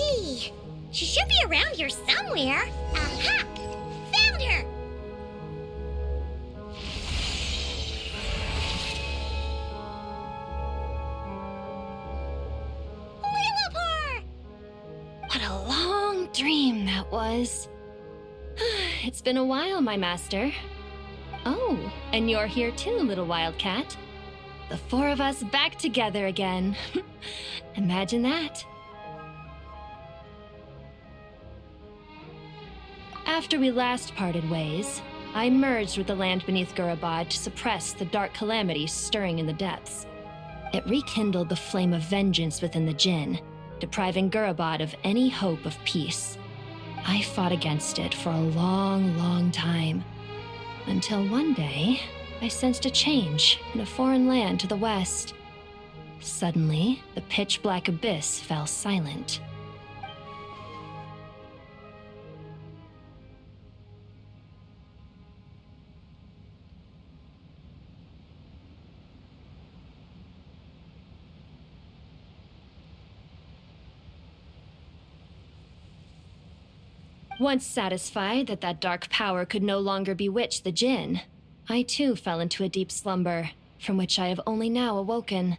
see. She should be around here somewhere. Aha! Found her! Lillipar! What a long dream that was. It's been a while, my master. Oh, and you're here too, little wildcat. The four of us back together again. Imagine that. After we last parted ways, I merged with the land beneath Gurabad to suppress the dark calamity stirring in the depths. It rekindled the flame of vengeance within the Jinn, depriving Gurabad of any hope of peace. I fought against it for a long, long time, until one day, I sensed a change in a foreign land to the west. Suddenly, the pitch-black abyss fell silent. Once satisfied that that dark power could no longer bewitch the Jinn, I too fell into a deep slumber, from which I have only now awoken.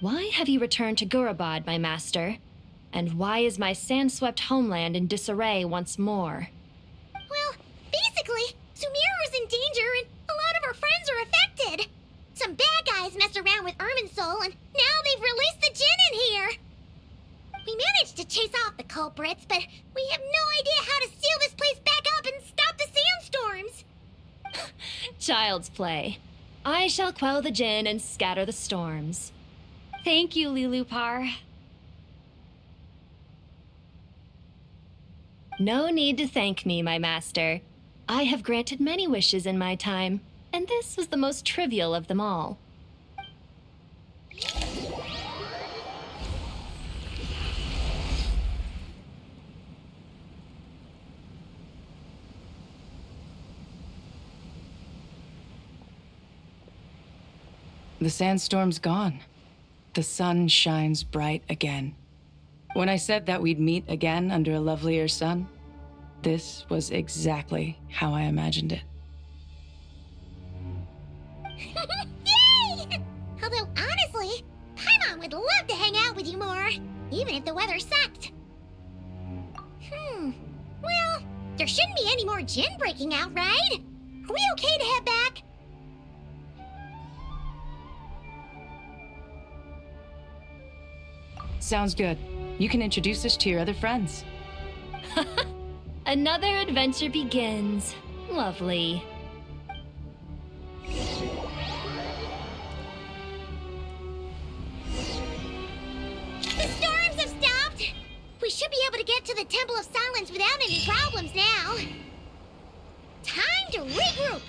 Why have you returned to Gurabad, my master? And why is my sand-swept homeland in disarray once more? Well, basically, Sumeru is in danger and a lot of our friends are affected. Some bad guys messed around with Irminsul and now they've released the Jinn in here. We managed to chase off the culprits, but we have no idea how to seal this place back up and stop the sandstorms. Child's play. I shall quell the Jinn and scatter the storms. Thank you, Lillipar. No need to thank me, my master. I have granted many wishes in my time, and this was the most trivial of them all. The sandstorm's gone. The sun shines bright again. When I said that we'd meet again under a lovelier sun, this was exactly how I imagined it. Yay! Although, honestly, Paimon would love to hang out with you more, even if the weather sucked. Well, there shouldn't be any more Jinn breaking out, right? Are we okay to head back? Sounds good. You can introduce us to your other friends. Another adventure begins. Lovely. The storms have stopped! We should be able to get to the Temple of Silence without any problems now. Time to regroup!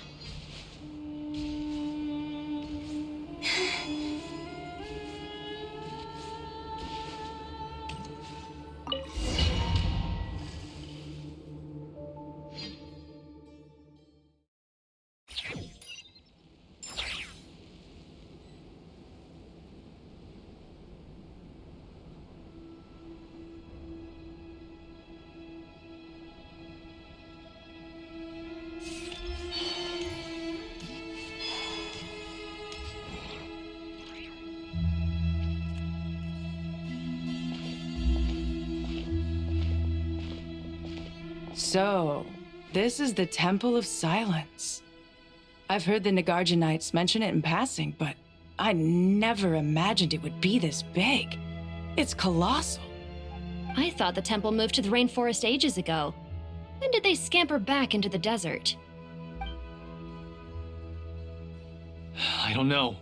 So, this is the Temple of Silence. I've heard the Nagarjanites mention it in passing, but I never imagined it would be this big. It's colossal. I thought the temple moved to the rainforest ages ago. When did they scamper back into the desert? I don't know.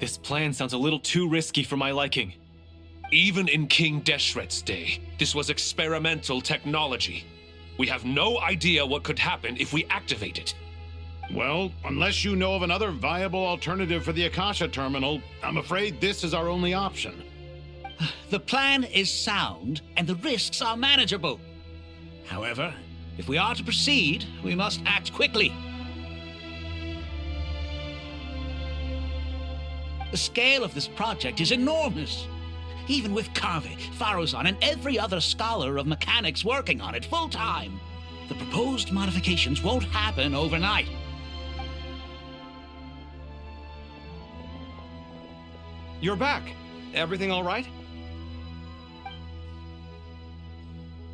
This plan sounds a little too risky for my liking. Even in King Deshret's day, this was experimental technology. We have no idea what could happen if we activate it. Well, unless you know of another viable alternative for the Akasha terminal, I'm afraid this is our only option. The plan is sound, and the risks are manageable. However, if we are to proceed, we must act quickly. The scale of this project is enormous. even with Carvey, Farozon, and every other scholar of mechanics working on it full-time. The proposed modifications won't happen overnight. You're back. Everything all right?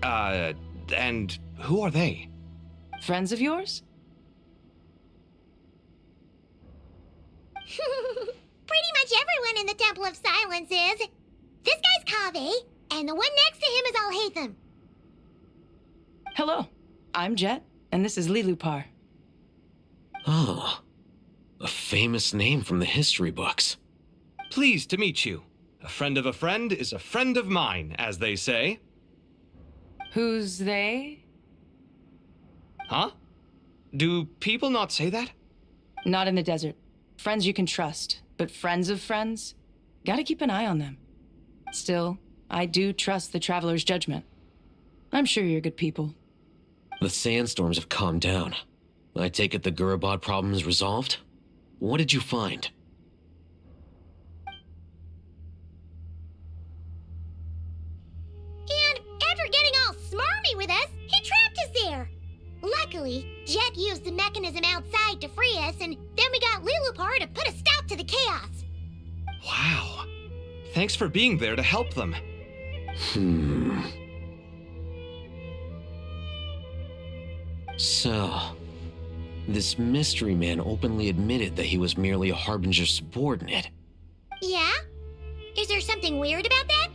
And who are they? Friends of yours? Pretty much everyone in the Temple of Silence is. This guy's Kaveh, and the one next to him is Alhaitham. Hello, I'm Jet, and this is Lilupar. Oh, a famous name from the history books. Pleased to meet you. A friend of a friend is a friend of mine, as they say. Who's they? Huh? Do people not say that? Not in the desert. Friends you can trust, but friends of friends? Gotta keep an eye on them. Still, I do trust the Traveler's judgment. I'm sure you're good people. The sandstorms have calmed down. I take it the Gurabod problem is resolved? What did you find? And after getting all smarmy with us, he trapped us there. Luckily, Jet used the mechanism outside to free us, and then we got Lilupar to put a stop to the chaos. Wow. Thanks for being there to help them. So, this mystery man openly admitted that he was merely a Harbinger's subordinate. Yeah? Is there something weird about that?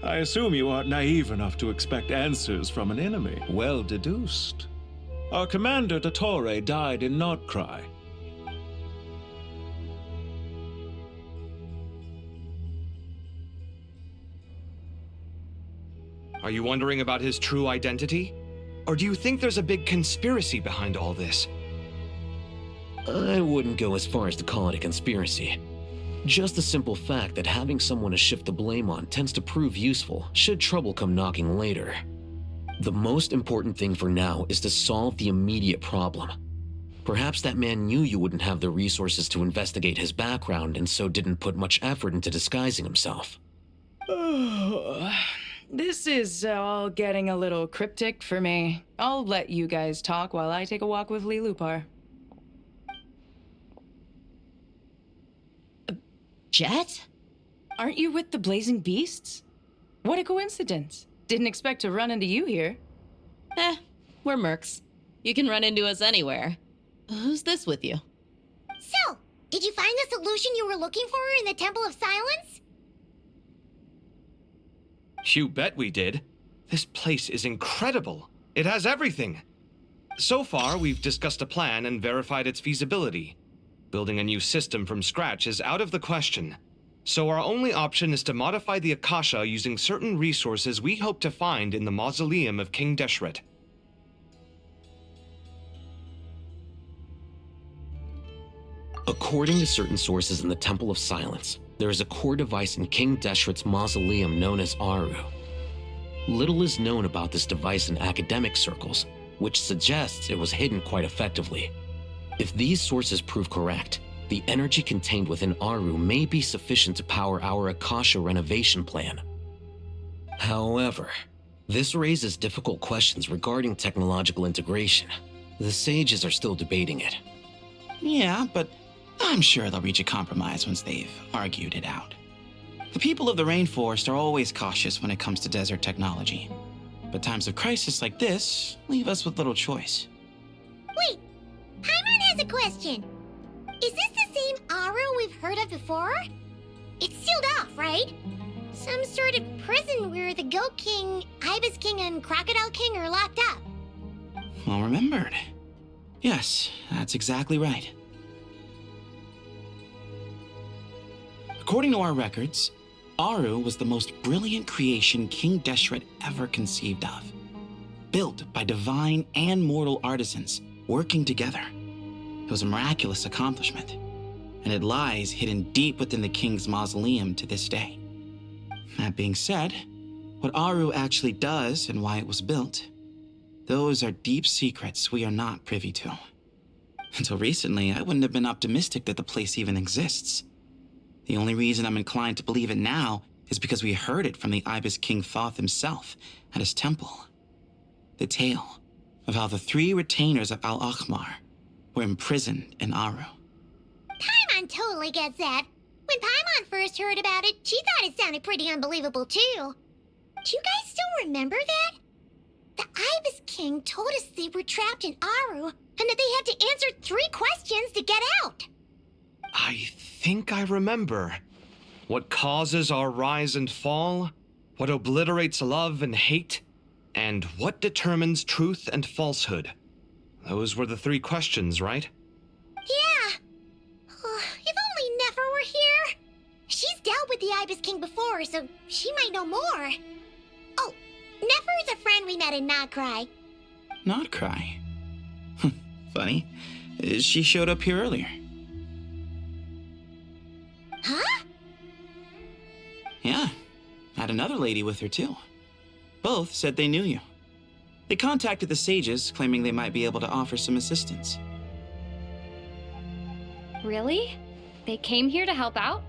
I assume you aren't naive enough to expect answers from an enemy. Well deduced. Our commander, Dottore, died in Nordcry. Are you wondering about his true identity? Or do you think there's a big conspiracy behind all this? I wouldn't go as far as to call it a conspiracy. Just the simple fact that having someone to shift the blame on tends to prove useful should trouble come knocking later. The most important thing for now is to solve the immediate problem. Perhaps that man knew you wouldn't have the resources to investigate his background and so didn't put much effort into disguising himself. This is all getting a little cryptic for me. I'll let you guys talk while I take a walk with Lilupar. Jet? Aren't you with the Blazing Beasts? What a coincidence. Didn't expect to run into you here. We're mercs. You can run into us anywhere. Who's this with you? So, did you find the solution you were looking for in the Temple of Silence? You bet we did. This place is incredible. It has everything. So far, we've discussed a plan and verified its feasibility. Building a new system from scratch is out of the question. So our only option is to modify the Akasha using certain resources we hope to find in the mausoleum of King Deshret. According to certain sources in the Temple of Silence, there is a core device in King Deshret's mausoleum known as Aru. Little is known about this device in academic circles, which suggests it was hidden quite effectively. If these sources prove correct, the energy contained within Aru may be sufficient to power our Akasha renovation plan. However, this raises difficult questions regarding technological integration. The sages are still debating it. Yeah, but I'm sure they'll reach a compromise once they've argued it out. The people of the rainforest are always cautious when it comes to desert technology. But times of crisis like this leave us with little choice. Wait, Paimon has a question. Is this the same Aru we've heard of before? It's sealed off, right? Some sort of prison where the Goat King, Ibis King, and Crocodile King are locked up. Well remembered. Yes, that's exactly right. According to our records, Aru was the most brilliant creation King Deshret ever conceived of. Built by divine and mortal artisans working together. It was a miraculous accomplishment, and it lies hidden deep within the king's mausoleum to this day. That being said, what Aru actually does and why it was built, those are deep secrets we are not privy to. Until recently, I wouldn't have been optimistic that the place even exists. The only reason I'm inclined to believe it now is because we heard it from the Ibis King Thoth himself at his temple. The tale of how the 3 retainers of Al-Akhmar were imprisoned in Aru. Paimon totally gets that. When Paimon first heard about it, she thought it sounded pretty unbelievable too. Do you guys still remember that? The Ibis King told us they were trapped in Aru and that they had to answer 3 questions to get out. I think I remember. What causes our rise and fall? What obliterates love and hate? And what determines truth and falsehood? Those were the 3 questions, right? Yeah. If only Nefer were here. She's dealt with the Ibis King before, so she might know more. Oh, Nefer's a friend we met in Notcry. Notcry? Funny. She showed up here earlier. Huh? Yeah. Had another lady with her, too. Both said they knew you. They contacted the sages, claiming they might be able to offer some assistance. Really? They came here to help out?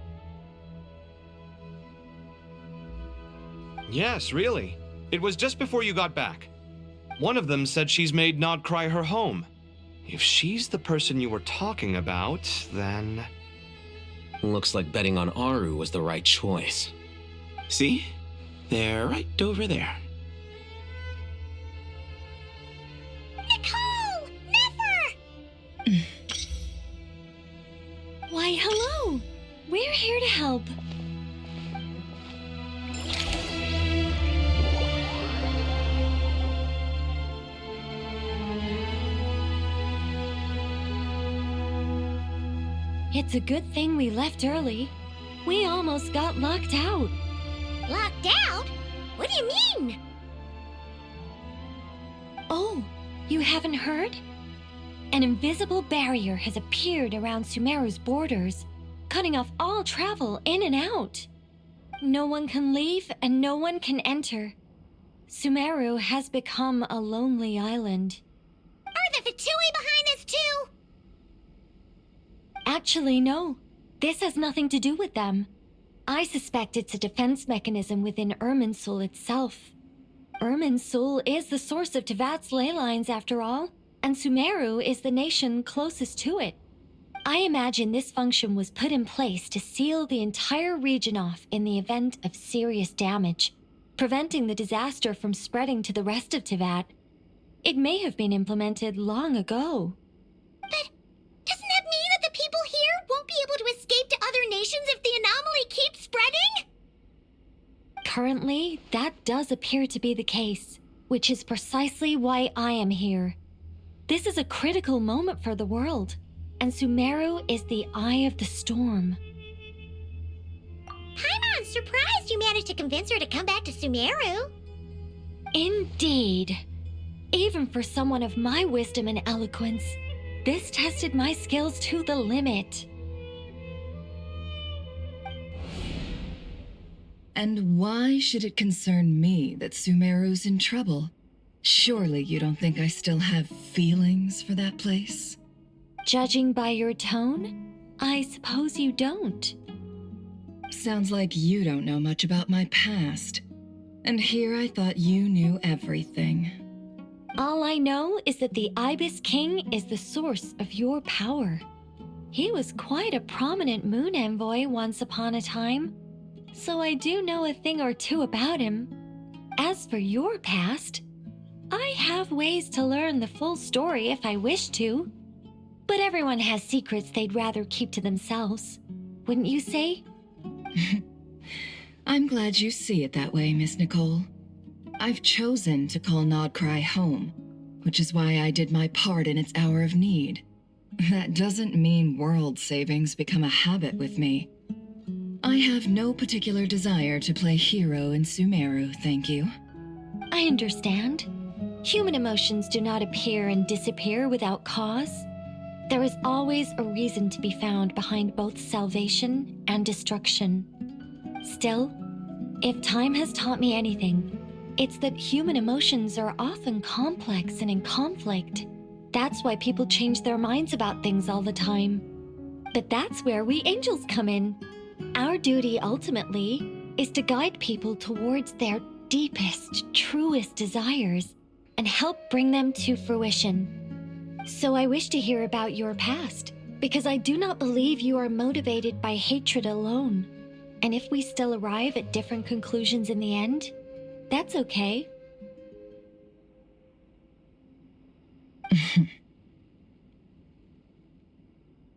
Yes, really. It was just before you got back. One of them said she's made Nodcry her home. If she's the person you were talking about, then... Looks like betting on Aru was the right choice. See? They're right over there. Nicole! Nefer! Why, hello! We're here to help. It's a good thing we left early. We almost got locked out. Locked out? What do you mean? Oh, you haven't heard? An invisible barrier has appeared around Sumeru's borders, cutting off all travel in and out. No one can leave and no one can enter. Sumeru has become a lonely island. Are the Fatui behind this too? Actually, no. This has nothing to do with them. I suspect it's a defense mechanism within Irminsul itself. Irminsul is the source of Tevat's ley lines, after all, and Sumeru is the nation closest to it. I imagine this function was put in place to seal the entire region off in the event of serious damage, preventing the disaster from spreading to the rest of Tevat. It may have been implemented long ago. But doesn't that mean that the people here won't be able to escape to other nations if the anomaly keeps spreading? Currently, that does appear to be the case, which is precisely why I am here. This is a critical moment for the world, and Sumeru is the eye of the storm. Paimon's surprised you managed to convince her to come back to Sumeru. Indeed. Even for someone of my wisdom and eloquence, this tested my skills to the limit. And why should it concern me that Sumeru's in trouble? Surely you don't think I still have feelings for that place? Judging by your tone, I suppose you don't. Sounds like you don't know much about my past. And here I thought you knew everything. All I know is that the Ibis King is the source of your power. He was quite a prominent moon envoy once upon a time, so I do know a thing or two about him. As for your past, I have ways to learn the full story if I wish to. But everyone has secrets they'd rather keep to themselves, wouldn't you say? I'm glad you see it that way, Miss Nicole. I've chosen to call Nodcry home, which is why I did my part in its hour of need. That doesn't mean world savings become a habit with me. I have no particular desire to play hero in Sumeru, thank you. I understand. Human emotions do not appear and disappear without cause. There is always a reason to be found behind both salvation and destruction. Still, If time has taught me anything, it's that human emotions are often complex and in conflict. That's why people change their minds about things all the time. But that's where we angels come in. Our duty, ultimately, is to guide people towards their deepest, truest desires and help bring them to fruition. So I wish to hear about your past, because I do not believe you are motivated by hatred alone. And if we still arrive at different conclusions in the end, that's okay.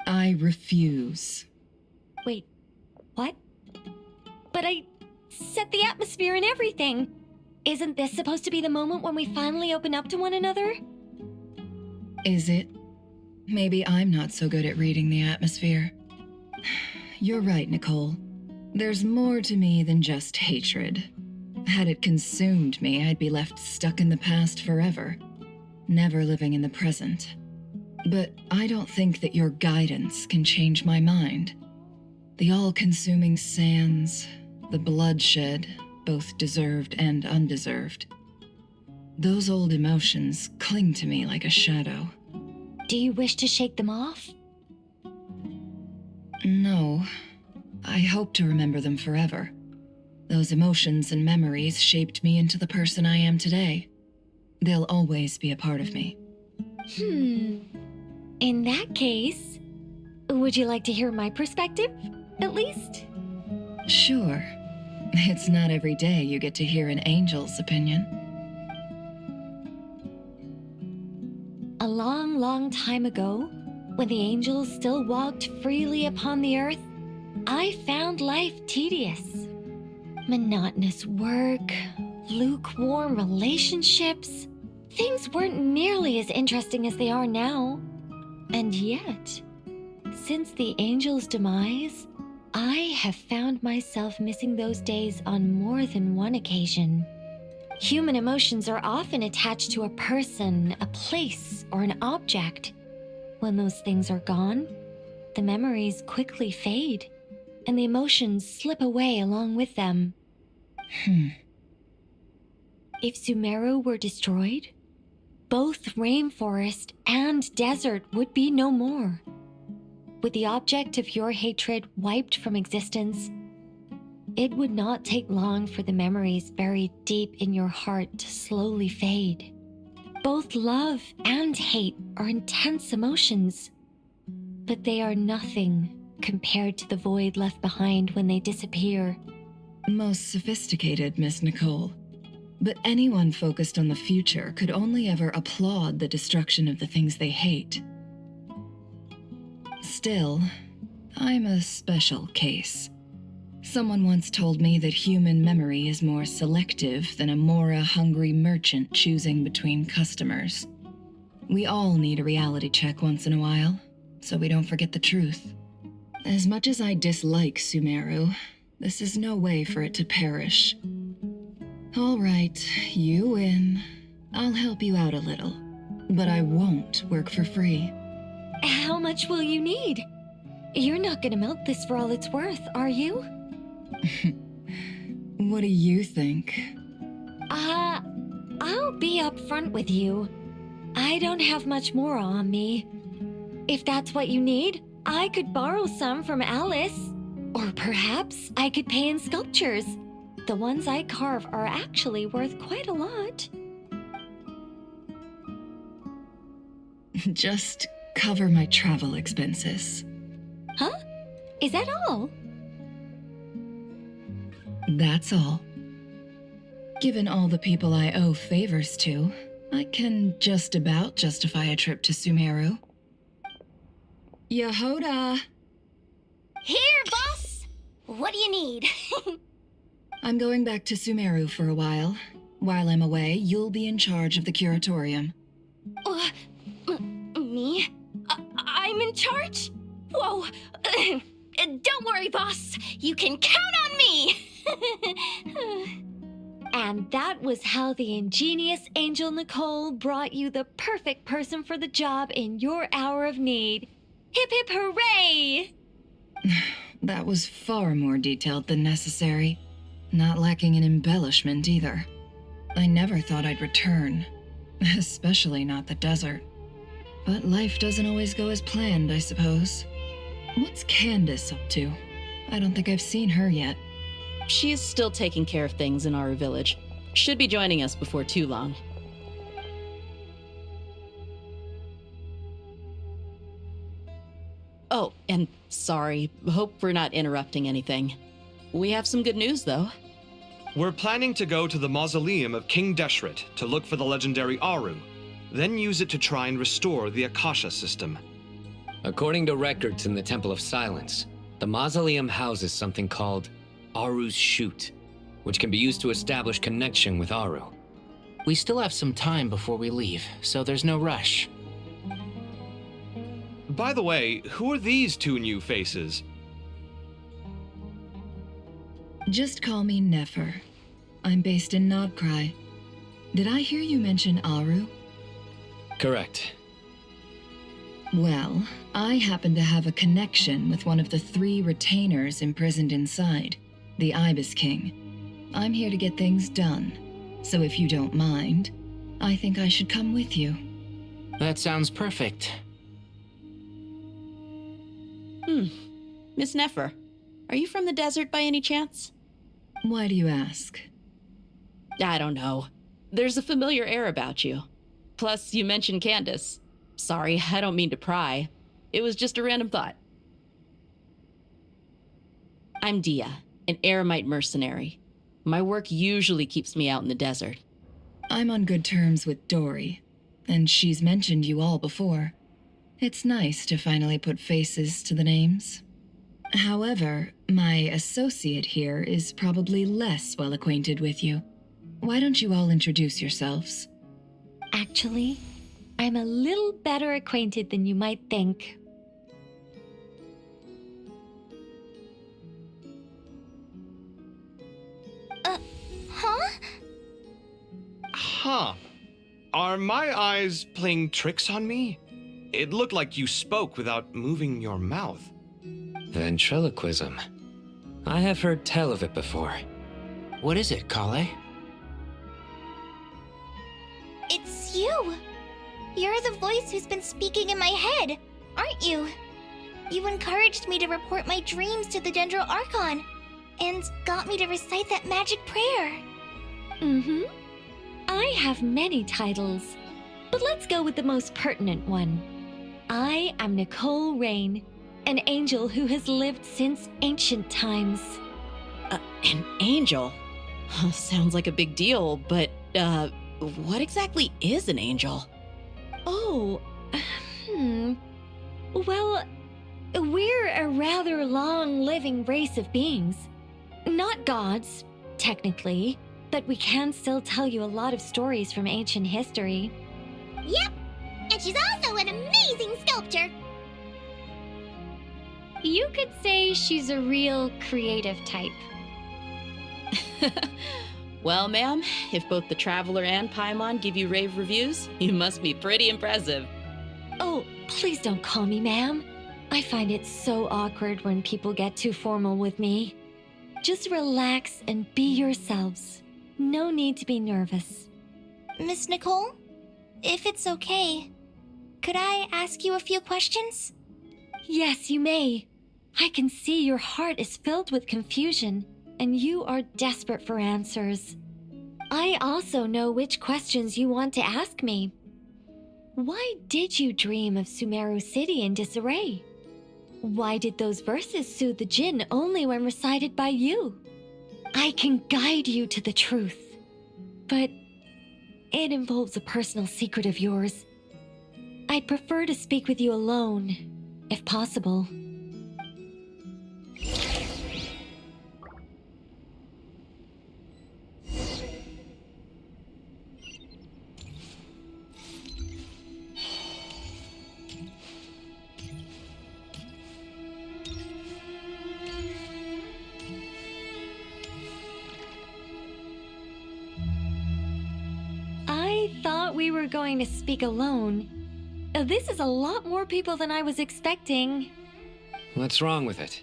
I refuse. Wait, what? But I set the atmosphere and everything. Isn't this supposed to be the moment when we finally open up to one another? Is it? Maybe I'm not so good at reading the atmosphere. You're right, Nicole. There's more to me than just hatred. Had it consumed me, I'd be left stuck in the past forever, never living in the present. But I don't think that your guidance can change my mind. The all-consuming sands, the bloodshed, both deserved and undeserved. Those old emotions cling to me like a shadow. Do you wish to shake them off? No. I hope to remember them forever. Those emotions and memories shaped me into the person I am today. They'll always be a part of me. In that case, would you like to hear my perspective, at least? Sure. It's not every day you get to hear an angel's opinion. A long, long time ago, when the angels still walked freely upon the earth, I found life tedious. Monotonous work, lukewarm relationships. Things weren't nearly as interesting as they are now. And yet, since the angel's demise, I have found myself missing those days on more than one occasion. Human emotions are often attached to a person, a place, or an object. When those things are gone, the memories quickly fade, and the emotions slip away along with them. If Sumeru were destroyed, both rainforest and desert would be no more. With the object of your hatred wiped from existence, it would not take long for the memories buried deep in your heart to slowly fade. Both love and hate are intense emotions, but they are nothing compared to the void left behind when they disappear. Most sophisticated, Miss Nicole. But anyone focused on the future could only ever applaud the destruction of the things they hate. Still, I'm a special case. Someone once told me that human memory is more selective than a Mora-hungry merchant choosing between customers. We all need a reality check once in a while, so we don't forget the truth. As much as I dislike Sumeru, this is no way for it to perish. All right, you win. I'll help you out a little, but I won't work for free. How much will you need? You're not gonna milk this for all it's worth, are you? What do you think? I'll be upfront with you. I don't have much more on me. If that's what you need, I could borrow some from Alice. Or perhaps I could pay in sculptures. The ones I carve are actually worth quite a lot. Just cover my travel expenses. Huh? Is that all? That's all. Given all the people I owe favors to, I can just about justify a trip to Sumeru. Yehoda! Here, boss! What do you need? I'm going back to Sumeru for a while. While I'm away, you'll be in charge of the curatorium. Me? I'm in charge? Whoa! Don't worry, boss. You can count on me! And that was how the ingenious Angel Nicole brought you the perfect person for the job in your hour of need. Hip hip hooray! That was far more detailed than necessary. Not lacking in embellishment either. I never thought I'd return, especially not the desert. But life doesn't always go as planned, I suppose. What's Candace up to? I don't think I've seen her yet. She is still taking care of things in our village. Should be joining us before too long. Oh, and sorry. Hope we're not interrupting anything. We have some good news, though. We're planning to go to the mausoleum of King Deshret to look for the legendary Aru, then use it to try and restore the Akasha system. According to records in the Temple of Silence, the mausoleum houses something called Aru's Chute, which can be used to establish connection with Aru. We still have some time before we leave, so there's no rush. By the way, who are these two new faces? Just call me Nefer. I'm based in Nobcry. Did I hear you mention Aru? Correct. Well, I happen to have a connection with one of the 3 retainers imprisoned inside, the Ibis King. I'm here to get things done, so if you don't mind, I think I should come with you. That sounds perfect. Miss Nefer, are you from the desert by any chance? Why do you ask? I don't know. There's a familiar air about you. Plus, you mentioned Candace. Sorry, I don't mean to pry. It was just a random thought. I'm Dia, an eremite mercenary. My work usually keeps me out in the desert. I'm on good terms with Dory, and she's mentioned you all before. It's nice to finally put faces to the names. However, my associate here is probably less well acquainted with you. Why don't you all introduce yourselves? Actually, I'm a little better acquainted than you might think. Huh? Huh. Are my eyes playing tricks on me? It looked like you spoke without moving your mouth. Ventriloquism. I have heard tell of it before. What is it, Kale? It's you! You're the voice who's been speaking in my head, aren't you? You encouraged me to report my dreams to the Dendro Archon, and got me to recite that magic prayer. I have many titles, but let's go with the most pertinent one. I am Nicole Rain, an angel who has lived since ancient times. An angel? Sounds like a big deal, but, what exactly is an angel? Oh, Well, we're a rather long-living race of beings. Not gods, technically, but we can still tell you a lot of stories from ancient history. Yep, and she's also an amazing sculptor. You could say she's a real creative type. Well, ma'am, if both the Traveler and Paimon give you rave reviews, you must be pretty impressive. Oh, please don't call me ma'am. I find it so awkward when people get too formal with me. Just relax and be yourselves. No need to be nervous. Miss Nicole, if it's okay, could I ask you a few questions? Yes, you may. I can see your heart is filled with confusion, and you are desperate for answers. I also know which questions you want to ask me. Why did you dream of Sumeru City in disarray? Why did those verses soothe the Jinn only when recited by you? I can guide you to the truth, but it involves a personal secret of yours. I'd prefer to speak with you alone, if possible. I thought we were going to speak alone. This is a lot more people than I was expecting. What's wrong with it?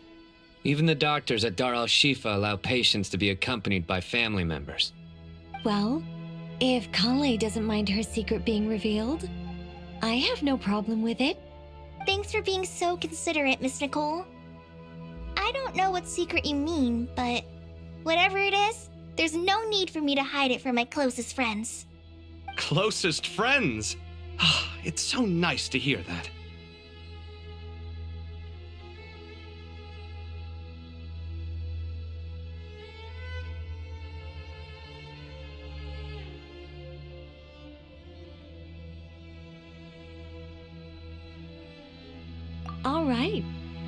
Even the doctors at Dar al-Shifa allow patients to be accompanied by family members. Well, if Kale doesn't mind her secret being revealed, I have no problem with it. Thanks for being so considerate, Miss Nicole. I don't know what secret you mean, but whatever it is, there's no need for me to hide it from my closest friends. Closest friends? It's so nice to hear that. All right.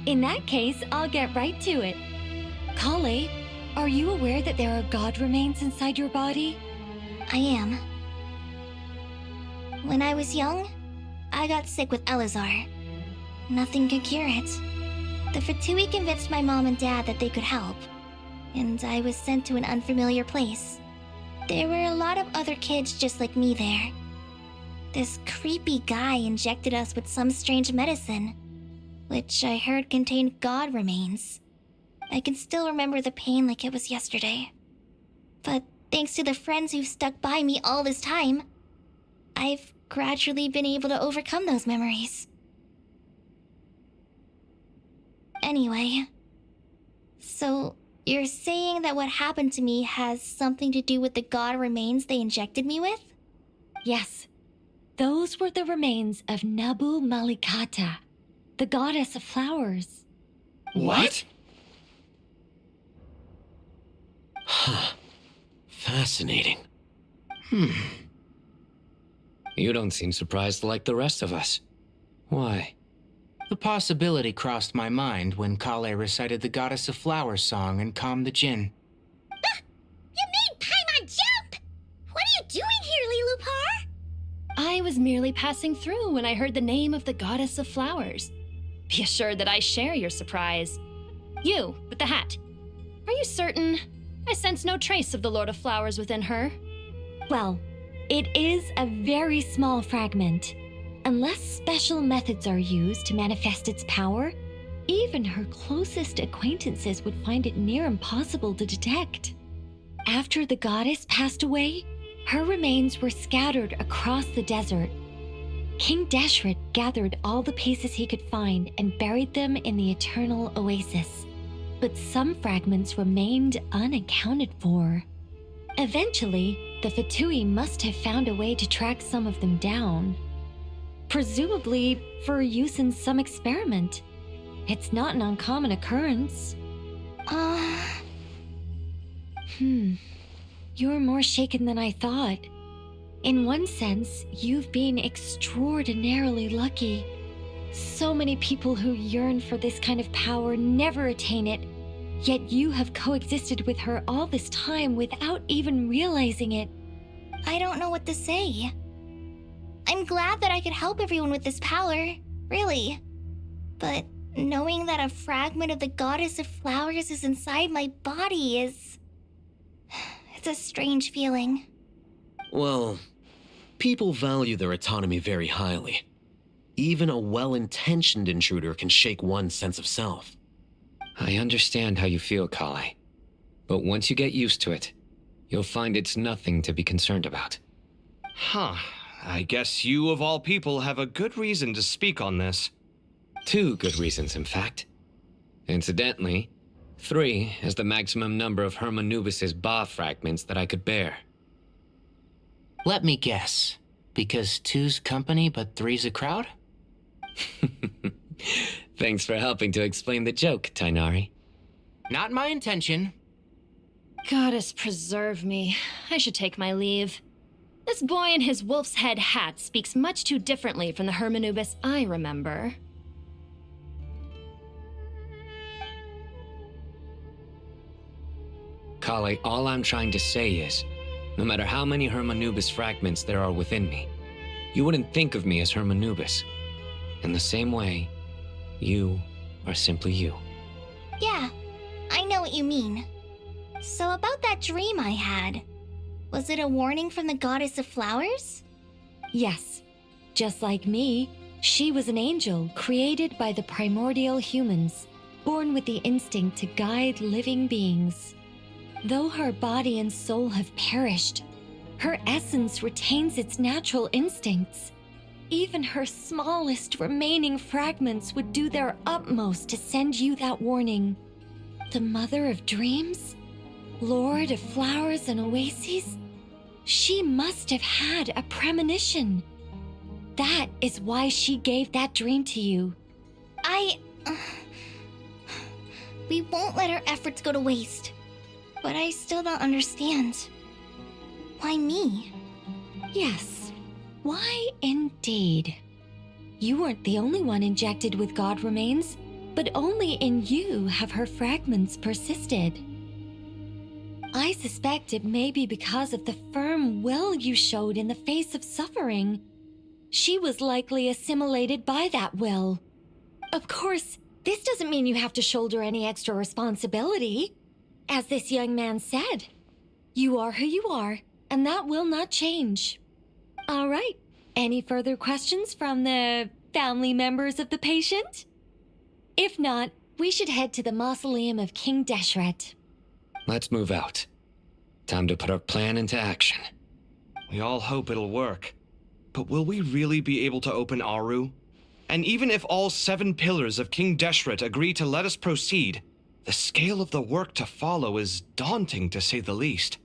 In that case, I'll get right to it. Kale, are you aware that there are god remains inside your body? I am. When I was young, I got sick with Elazar. Nothing could cure it. The Fatui convinced my mom and dad that they could help, and I was sent to an unfamiliar place. There were a lot of other kids just like me there. This creepy guy injected us with some strange medicine, which I heard contained god remains. I can still remember the pain like it was yesterday. But thanks to the friends who've stuck by me all this time, I've gradually been able to overcome those memories. Anyway, so you're saying that what happened to me has something to do with the god remains they injected me with? Yes. Those were the remains of Nabu Malikata, the goddess of flowers. What? Huh. Fascinating. You don't seem surprised like the rest of us. Why? The possibility crossed my mind when Kale recited the Goddess of Flowers song and calmed the Jinn. You made Paimon jump! What are you doing here, Lilupar? I was merely passing through when I heard the name of the Goddess of Flowers. Be assured that I share your surprise. You, with the hat. Are you certain? I sense no trace of the Lord of Flowers within her. Well, it is a very small fragment. Unless special methods are used to manifest its power, even her closest acquaintances would find it near impossible to detect. After the goddess passed away, her remains were scattered across the desert. King Deshret gathered all the pieces he could find and buried them in the Eternal Oasis. But some fragments remained unaccounted for. Eventually, the Fatui must have found a way to track some of them down. Presumably for use in some experiment. It's not an uncommon occurrence. You're more shaken than I thought. In one sense, you've been extraordinarily lucky. So many people who yearn for this kind of power never attain it, yet you have coexisted with her all this time without even realizing it. I don't know what to say. I'm glad that I could help everyone with this power, really. But knowing that a fragment of the Goddess of Flowers is inside my body is... it's a strange feeling. Well, people value their autonomy very highly. Even a well-intentioned intruder can shake one's sense of self. I understand how you feel, Kale. But once you get used to it, you'll find it's nothing to be concerned about. Huh. I guess you, of all people, have a good reason to speak on this. 2 good reasons, in fact. Incidentally, 3 is the maximum number of Hermanubis's Ba fragments that I could bear. Let me guess. Because 2's company, but 3's a crowd? Thanks for helping to explain the joke, Tainari. Not my intention. Goddess preserve me. I should take my leave. This boy in his wolf's head hat speaks much too differently from the Hermanubis I remember. Kale, all I'm trying to say is, no matter how many Hermanubis fragments there are within me, you wouldn't think of me as Hermanubis. In the same way, you are simply you. Yeah, I know what you mean. So about that dream I had, was it a warning from the Goddess of Flowers? Yes. Just like me, she was an angel created by the primordial humans. born with the instinct to guide living beings. Though her body and soul have perished, her essence retains its natural instincts. Even her smallest remaining fragments would do their utmost to send you that warning. The mother of dreams? Lord of flowers and oases? She must have had a premonition. That is why she gave that dream to you. We won't let our efforts go to waste. But I still don't understand. Why me? Yes. Why indeed? You weren't the only one injected with God remains, but only in you have her fragments persisted. I suspect it may be because of the firm will you showed in the face of suffering. She was likely assimilated by that will. Of course, this doesn't mean you have to shoulder any extra responsibility. As this young man said, you are who you are, and that will not change. All right, any further questions from the family members of the patient? If not, we should head to the mausoleum of King Deshret. Let's move out. Time to put our plan into action. We all hope it'll work. But will we really be able to open Aru? And even if all 7 pillars of King Deshret agree to let us proceed, the scale of the work to follow is daunting, to say the least.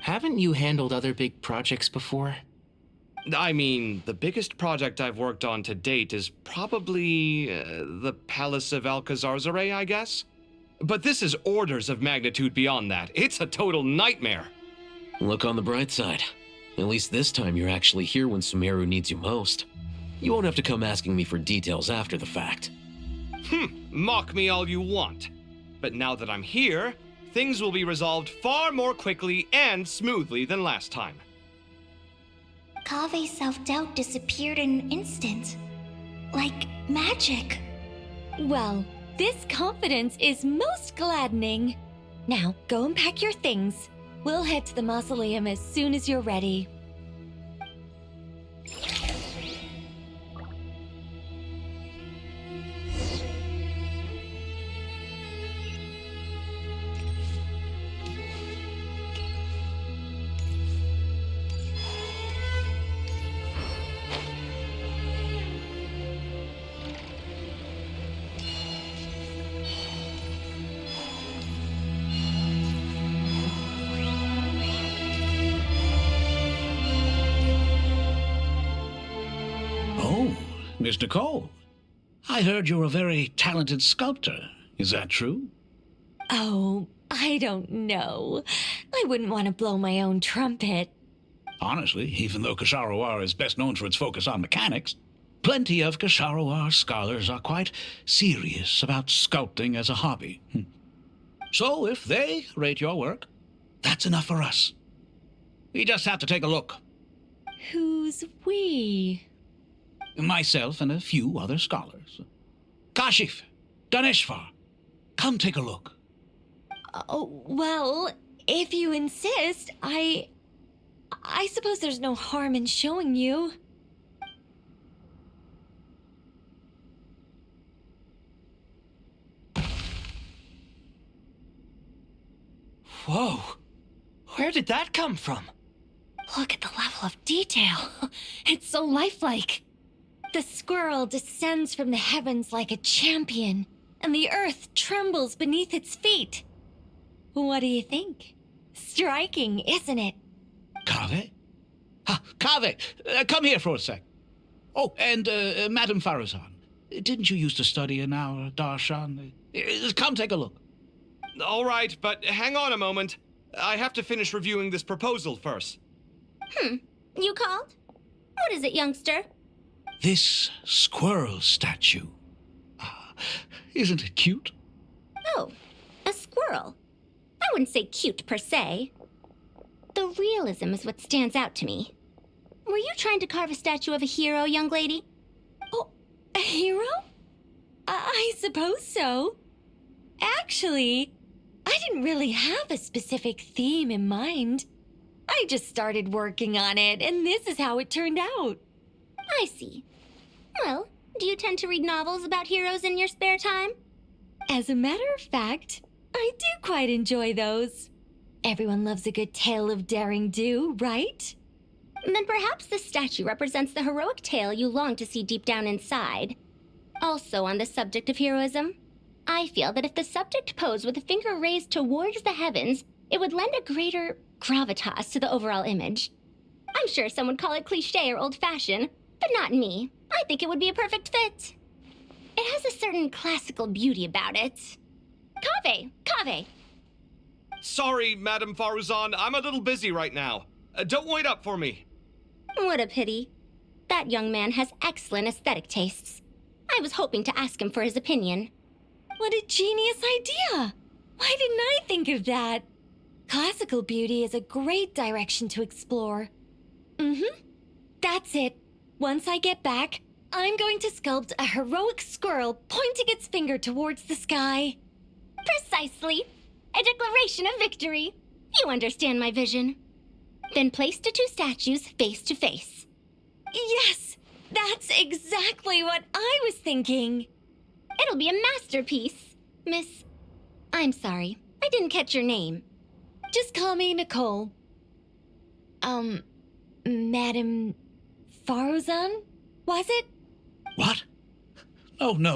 Haven't you handled other big projects before? I mean, the biggest project I've worked on to date is probably the Palace of Alcazarzaray, I guess? But this is orders of magnitude beyond that. It's a total nightmare. Look on the bright side. At least this time you're actually here when Sumeru needs you most. You won't have to come asking me for details after the fact. Mock me all you want. But now that I'm here, things will be resolved far more quickly and smoothly than last time. Kave's self-doubt disappeared in an instant. Like magic. Well, this confidence is most gladdening. Now, go and pack your things. We'll head to the mausoleum as soon as you're ready. Mr. Cole, I heard you're a very talented sculptor. Is that true? Oh, I don't know. I wouldn't want to blow my own trumpet. Honestly, even though Kasharawar is best known for its focus on mechanics, plenty of Kasharawar scholars are quite serious about sculpting as a hobby. So if they rate your work, that's enough for us. We just have to take a look. Who's we? Myself and a few other scholars. Kashif, Daneshvar, come take a look. Oh, well, if you insist, I suppose there's no harm in showing you. Whoa! Where did that come from? Look at the level of detail. It's so lifelike. The squirrel descends from the heavens like a champion, and the earth trembles beneath its feet. What do you think? Striking, isn't it? Kaveh? Kaveh, come here for a sec. Oh, and Madam Farazan, didn't you used to study in our darshan? Come take a look. All right, but hang on a moment. I have to finish reviewing this proposal first. You called? What is it, youngster? This squirrel statue. Isn't it cute? Oh, a squirrel. I wouldn't say cute per se. The realism is what stands out to me. Were you trying to carve a statue of a hero, young lady? Oh, a hero? I suppose so. Actually, I didn't really have a specific theme in mind. I just started working on it, and this is how it turned out. I see. Well, do you tend to read novels about heroes in your spare time? As a matter of fact, I do quite enjoy those. Everyone loves a good tale of daring do, right? Then perhaps this statue represents the heroic tale you long to see deep down inside. Also, on the subject of heroism, I feel that if the subject posed with a finger raised towards the heavens, it would lend a greater gravitas to the overall image. I'm sure some would call it cliché or old-fashioned, but not me. I think it would be a perfect fit. It has a certain classical beauty about it. Kaveh! Sorry, Madame Faruzan, I'm a little busy right now. Don't wait up for me. What a pity. That young man has excellent aesthetic tastes. I was hoping to ask him for his opinion. What a genius idea! Why didn't I think of that? Classical beauty is a great direction to explore. That's it. Once I get back, I'm going to sculpt a heroic squirrel pointing its finger towards the sky. Precisely. A declaration of victory. You understand my vision. Then place the two statues face to face. Yes! That's exactly what I was thinking. It'll be a masterpiece. Miss... I'm sorry. I didn't catch your name. Just call me Nicole. Madame Faruzan? Was it? What? No.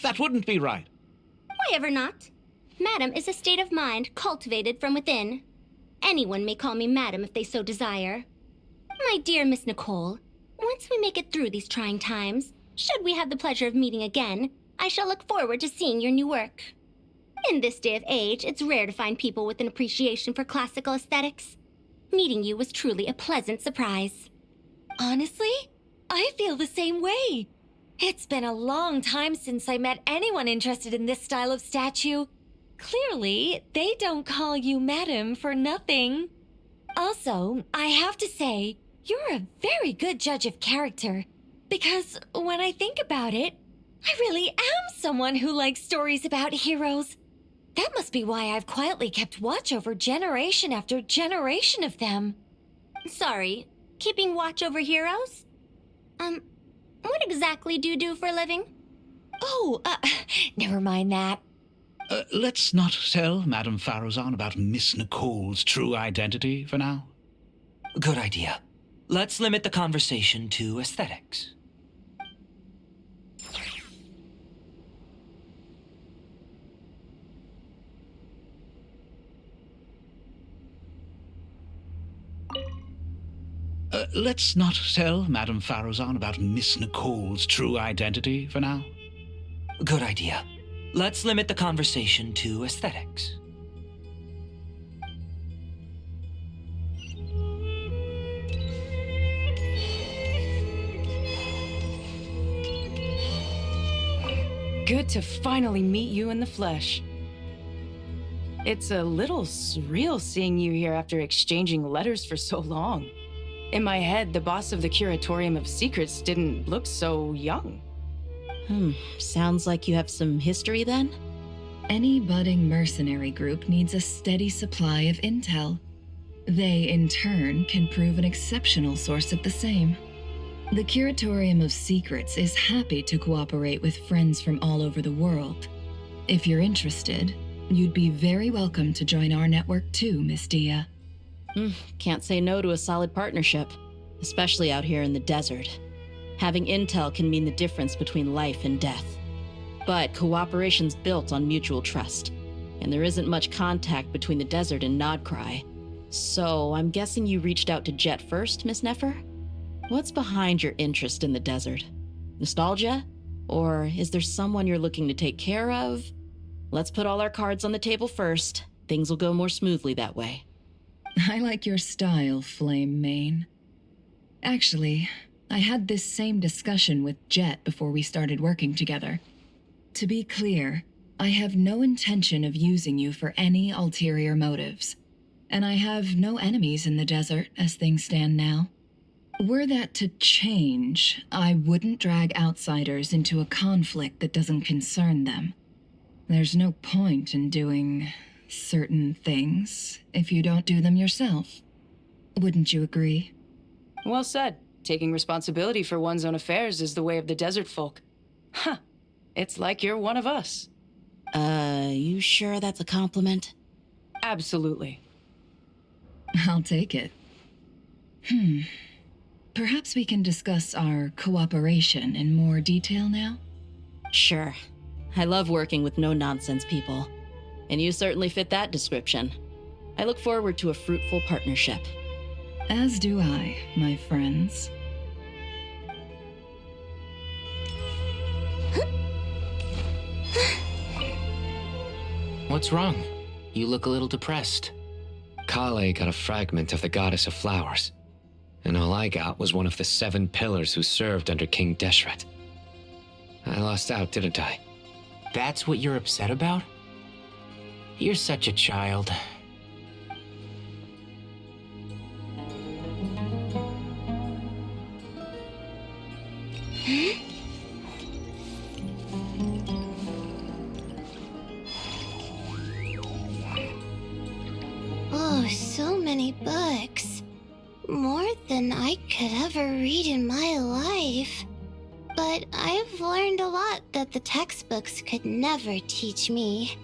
That wouldn't be right. Why ever not? Madam is a state of mind cultivated from within. Anyone may call me Madam if they so desire. My dear Miss Nicole, once we make it through these trying times, should we have the pleasure of meeting again, I shall look forward to seeing your new work. In this day of age, it's rare to find people with an appreciation for classical aesthetics. Meeting you was truly a pleasant surprise. Honestly, I feel the same way. It's been a long time since I met anyone interested in this style of statue. Clearly, they don't call you Madam for nothing. Also, I have to say, you're a very good judge of character. Because when I think about it, I really am someone who likes stories about heroes. That must be why I've quietly kept watch over generation after generation of them. Sorry, keeping watch over heroes? What exactly do you do for a living? Oh, never mind that. Let's not tell Madame Faruzan about Miss Nicole's true identity for now. Good idea. Let's limit the conversation to aesthetics. Let's not tell Madame Faruzan about Miss Nicole's true identity for now. Good idea. Let's limit the conversation to aesthetics. Good to finally meet you in the flesh. It's a little surreal seeing you here after exchanging letters for so long. In my head, the boss of the Curatorium of Secrets didn't look so young. Sounds like you have some history then? Any budding mercenary group needs a steady supply of intel. They, in turn, can prove an exceptional source of the same. The Curatorium of Secrets is happy to cooperate with friends from all over the world. If you're interested, you'd be very welcome to join our network too, Miss Dia. Can't say no to a solid partnership, especially out here in the desert. Having intel can mean the difference between life and death. But cooperation's built on mutual trust, and there isn't much contact between the desert and Nodcry. So I'm guessing you reached out to Jet first, Miss Nefer? What's behind your interest in the desert? Nostalgia? Or is there someone you're looking to take care of? Let's put all our cards on the table first. Things will go more smoothly that way. I like your style, Flame Mane. Actually, I had this same discussion with Jet before we started working together. To be clear, I have no intention of using you for any ulterior motives, and I have no enemies in the desert as things stand now. Were that to change, I wouldn't drag outsiders into a conflict that doesn't concern them. There's no point in doing certain things if you don't do them yourself. Wouldn't you agree? Well said. Taking responsibility for one's own affairs is the way of the desert folk. Huh. It's like you're one of us. You sure that's a compliment? Absolutely. I'll take it. Perhaps we can discuss our cooperation in more detail now? Sure. I love working with no-nonsense people. And you certainly fit that description. I look forward to a fruitful partnership. As do I, my friends. What's wrong? You look a little depressed. Kale got a fragment of the Goddess of Flowers, and all I got was one of the 7 pillars who served under King Deshret. I lost out, didn't I? That's what you're upset about? You're such a child. Oh, so many books. More than I could ever read in my life. But I've learned a lot that the textbooks could never teach me.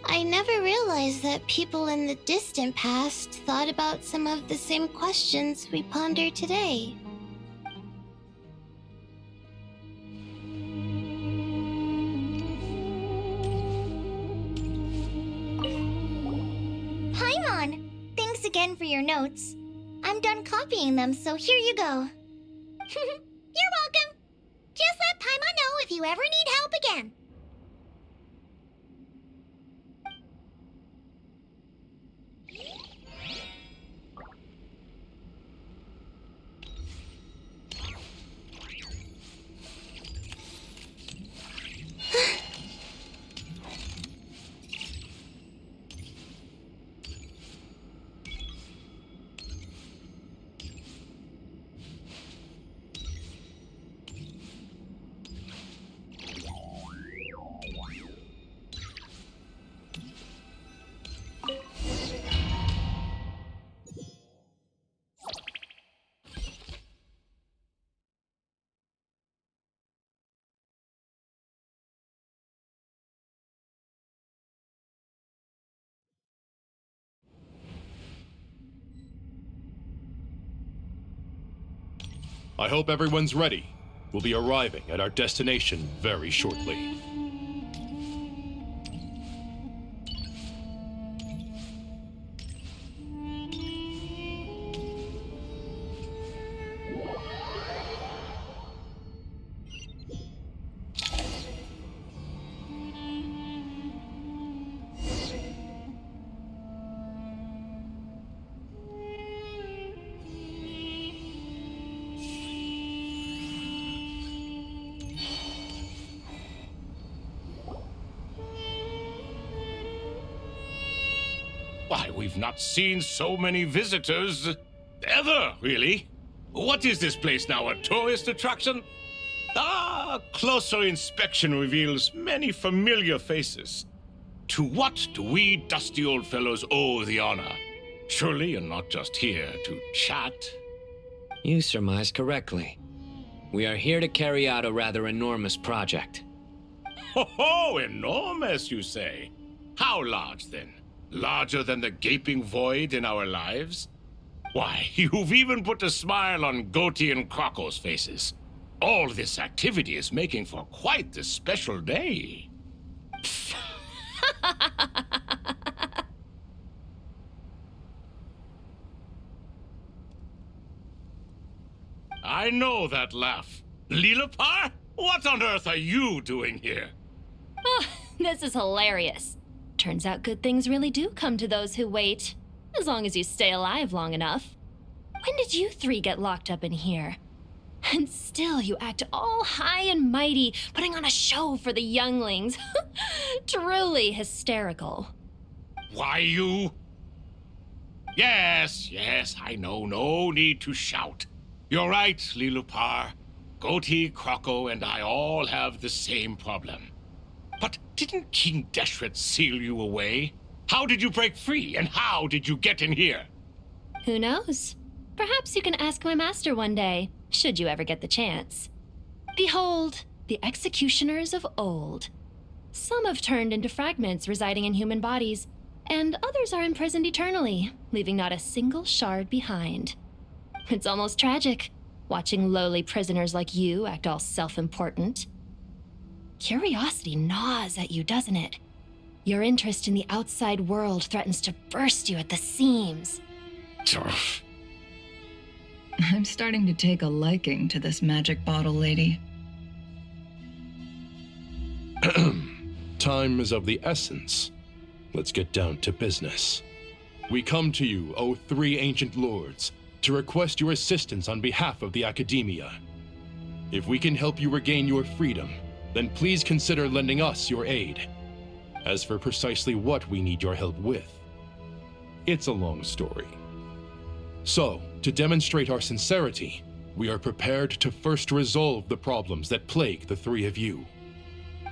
I never realized that people in the distant past thought about some of the same questions we ponder today. Paimon! Thanks again for your notes. I'm done copying them, so here you go. You're welcome! Just let Paimon know if you ever need help again. I hope everyone's ready. We'll be arriving at our destination very shortly. Why, we've not seen so many visitors ever, really. What is this place now, a tourist attraction? Ah, closer inspection reveals many familiar faces. To what do we dusty old fellows owe the honor? Surely you're not just here to chat. You surmise correctly. We are here to carry out a rather enormous project. Ho ho, enormous, you say? How large, then? Larger than the gaping void in our lives? Why, you've even put a smile on Goatee and Crocco's faces. All this activity is making for quite the special day. I know that laugh. Lilipar, what on earth are you doing here? Oh, this is hilarious. Turns out good things really do come to those who wait, as long as you stay alive long enough. When did you 3 get locked up in here? And still you act all high and mighty, putting on a show for the younglings. Truly hysterical. Why, you... Yes, I know. No need to shout. You're right, Lilipar. Goatee, Crocco, and I all have the same problem. But didn't King Deshret seal you away? How did you break free, and how did you get in here? Who knows? Perhaps you can ask my master one day, should you ever get the chance. Behold, the executioners of old. Some have turned into fragments residing in human bodies, and others are imprisoned eternally, leaving not a single shard behind. It's almost tragic, watching lowly prisoners like you act all self-important. Curiosity gnaws at you, doesn't it? Your interest in the outside world threatens to burst you at the seams. I'm starting to take a liking to this magic bottle lady. Time is of the essence. Let's get down to business. We come to you, O three ancient lords, to request your assistance on behalf of the Academia. If we can help you regain your freedom, then please consider lending us your aid. As for precisely what we need your help with, it's a long story. So, to demonstrate our sincerity, we are prepared to first resolve the problems that plague the three of you.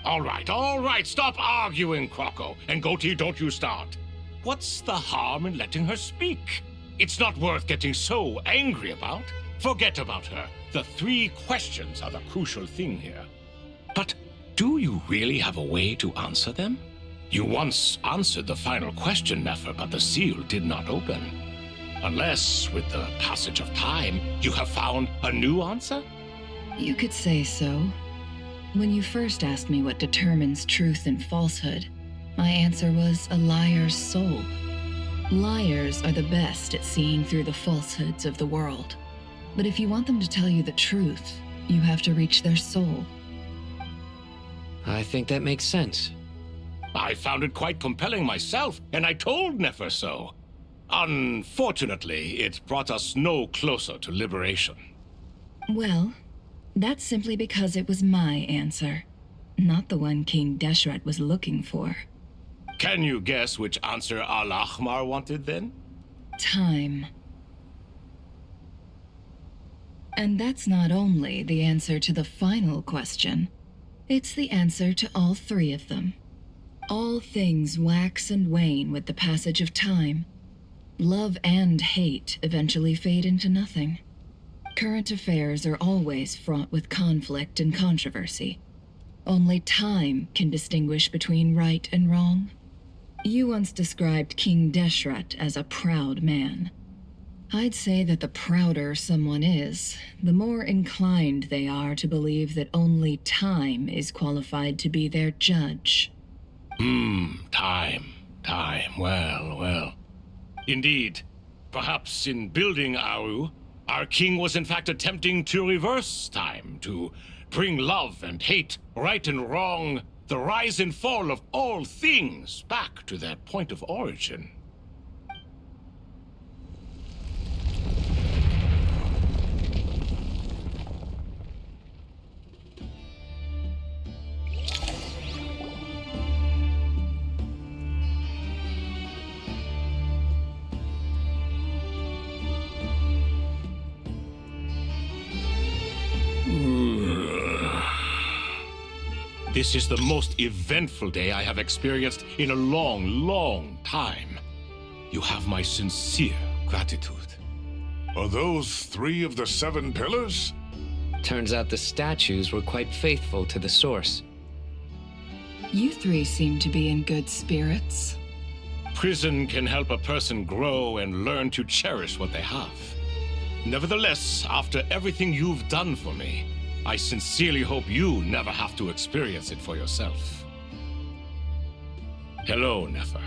All right, stop arguing, Croco. And Goatee, don't you start. What's the harm in letting her speak? It's not worth getting so angry about. Forget about her. The three questions are the crucial thing here. But do you really have a way to answer them? You once answered the final question, Nefer, but the seal did not open. Unless, with the passage of time, you have found a new answer? You could say so. When you first asked me what determines truth and falsehood, my answer was a liar's soul. Liars are the best at seeing through the falsehoods of the world. But if you want them to tell you the truth, you have to reach their soul. I think that makes sense. I found it quite compelling myself, and I told Nefer so. Unfortunately, it brought us no closer to liberation. Well, that's simply because it was my answer, not the one King Deshret was looking for. Can you guess which answer Al-Ahmar wanted then? Time. And that's not only the answer to the final question, it's the answer to all three of them. All things wax and wane with the passage of time. Love and hate eventually fade into nothing. Current affairs are always fraught with conflict and controversy. Only time can distinguish between right and wrong. You once described King Deshret as a proud man. I'd say that the prouder someone is, the more inclined they are to believe that only time is qualified to be their judge. Time. Well. Indeed. Perhaps in building Aru, our king was in fact attempting to reverse time, to bring love and hate, right and wrong, the rise and fall of all things back to their point of origin. This is the most eventful day I have experienced in a long time. You have my sincere gratitude. Are those three of the 7 pillars? Turns out the statues were quite faithful to the source. You three seem to be in good spirits. Prison can help a person grow and learn to cherish what they have. Nevertheless, after everything you've done for me, I sincerely hope you never have to experience it for yourself. Hello, Nefer.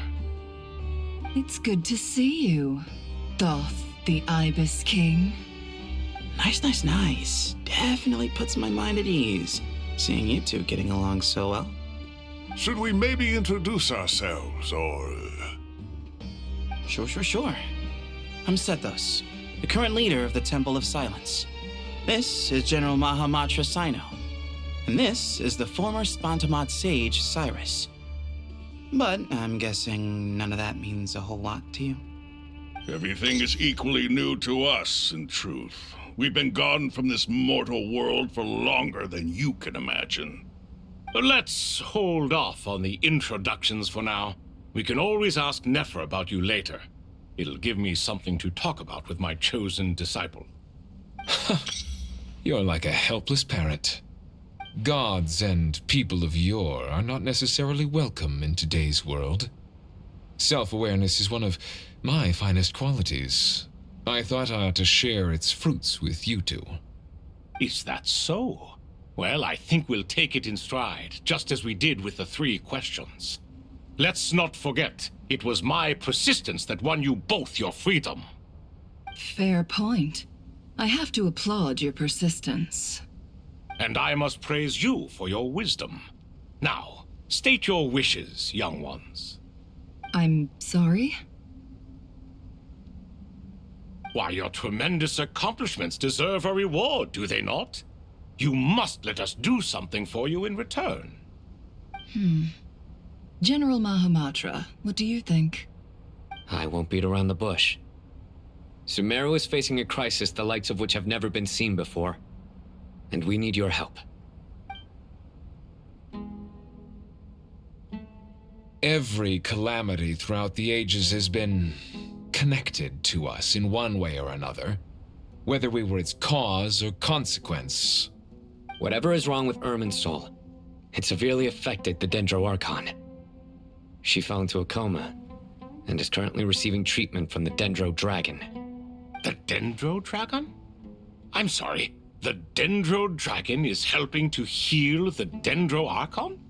It's good to see you, Thoth the Ibis King. Nice. Definitely puts my mind at ease, seeing you two getting along so well. Should we maybe introduce ourselves, or... Sure. I'm Sethos, the current leader of the Temple of Silence. This is General Mahamatra Sino, and this is the former Spantamot sage, Cyrus. But I'm guessing none of that means a whole lot to you. Everything is equally new to us, in truth. We've been gone from this mortal world for longer than you can imagine. Let's hold off on the introductions for now. We can always ask Nefer about you later. It'll give me something to talk about with my chosen disciple. You're like a helpless parrot. Gods and people of yore are not necessarily welcome in today's world. Self-awareness is one of my finest qualities. I thought I ought to share its fruits with you two. Is that so? Well, I think we'll take it in stride, just as we did with the 3 questions. Let's not forget, it was my persistence that won you both your freedom. Fair point. I have to applaud your persistence. And I must praise you for your wisdom. Now, state your wishes, young ones. I'm sorry? Why, your tremendous accomplishments deserve a reward, do they not? You must let us do something for you in return. General Mahamatra, what do you think? I won't beat around the bush. Sumeru is facing a crisis the likes of which have never been seen before. And we need your help. Every calamity throughout the ages has been connected to us in one way or another, whether we were its cause or consequence. Whatever is wrong with Irmin's soul, it severely affected the Dendro Archon. She fell into a coma and is currently receiving treatment from the Dendro Dragon. The Dendro Dragon? I'm sorry, the Dendro Dragon is helping to heal the Dendro Archon?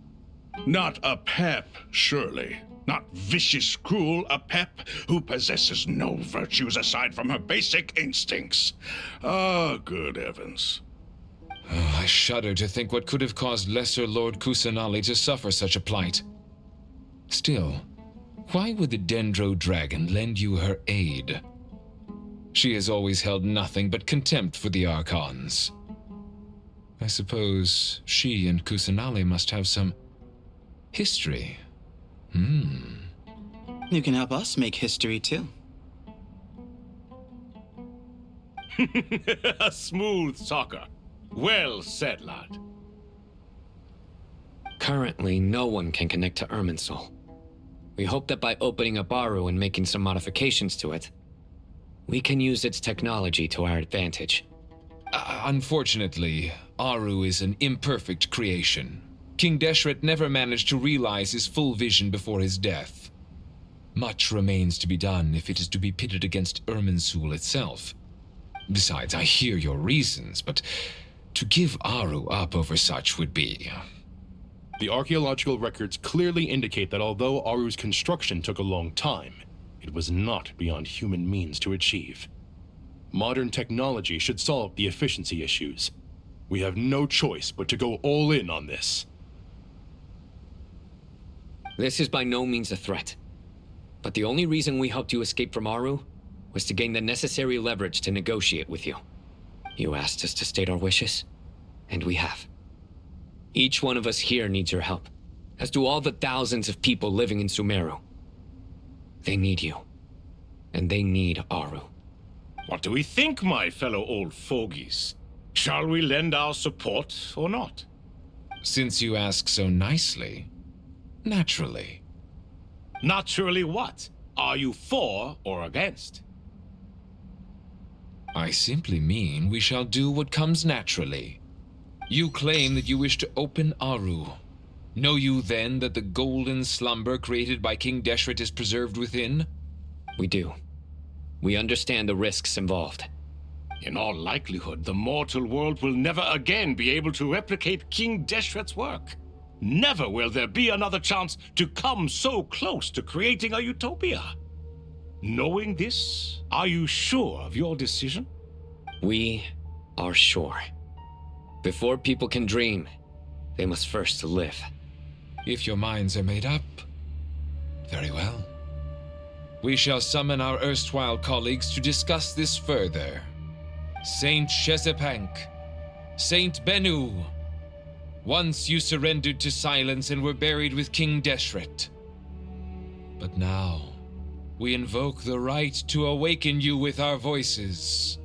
Not a pep, surely. Not vicious, cruel a pep who possesses no virtues aside from her basic instincts. Ah, good heavens. Oh, I shudder to think what could have caused Lesser Lord Kusanali to suffer such a plight. Still, why would the Dendro Dragon lend you her aid? She has always held nothing but contempt for the Archons. I suppose she and Kusanali must have some history. You can help us make history too. A smooth talker. Well said, lad. Currently, no one can connect to Irmin's soul. We hope that by opening up Aru and making some modifications to it, we can use its technology to our advantage. Unfortunately, Aru is an imperfect creation. King Deshret never managed to realize his full vision before his death. Much remains to be done if it is to be pitted against Irminsul itself. Besides, I hear your reasons, but to give Aru up over such would be... The archaeological records clearly indicate that although Aru's construction took a long time, it was not beyond human means to achieve. Modern technology should solve the efficiency issues. We have no choice but to go all in on this. This is by no means a threat. But the only reason we helped you escape from Aru was to gain the necessary leverage to negotiate with you. You asked us to state our wishes, and we have. Each one of us here needs your help, as do all the thousands of people living in Sumeru. They need you, and they need Aru. What do we think, my fellow old fogies? Shall we lend our support or not? Since you ask so nicely, naturally. Naturally what? Are you for or against? I simply mean we shall do what comes naturally. You claim that you wish to open Aru. Know you then that the golden slumber created by King Deshret is preserved within? We do. We understand the risks involved. In all likelihood, the mortal world will never again be able to replicate King Deshret's work. Never will there be another chance to come so close to creating a utopia. Knowing this, are you sure of your decision? We are sure. Before people can dream, they must first live. If your minds are made up, very well. We shall summon our erstwhile colleagues to discuss this further. Saint Shezepank, Saint Bennu, once you surrendered to silence and were buried with King Deshret. But now, we invoke the right to awaken you with our voices.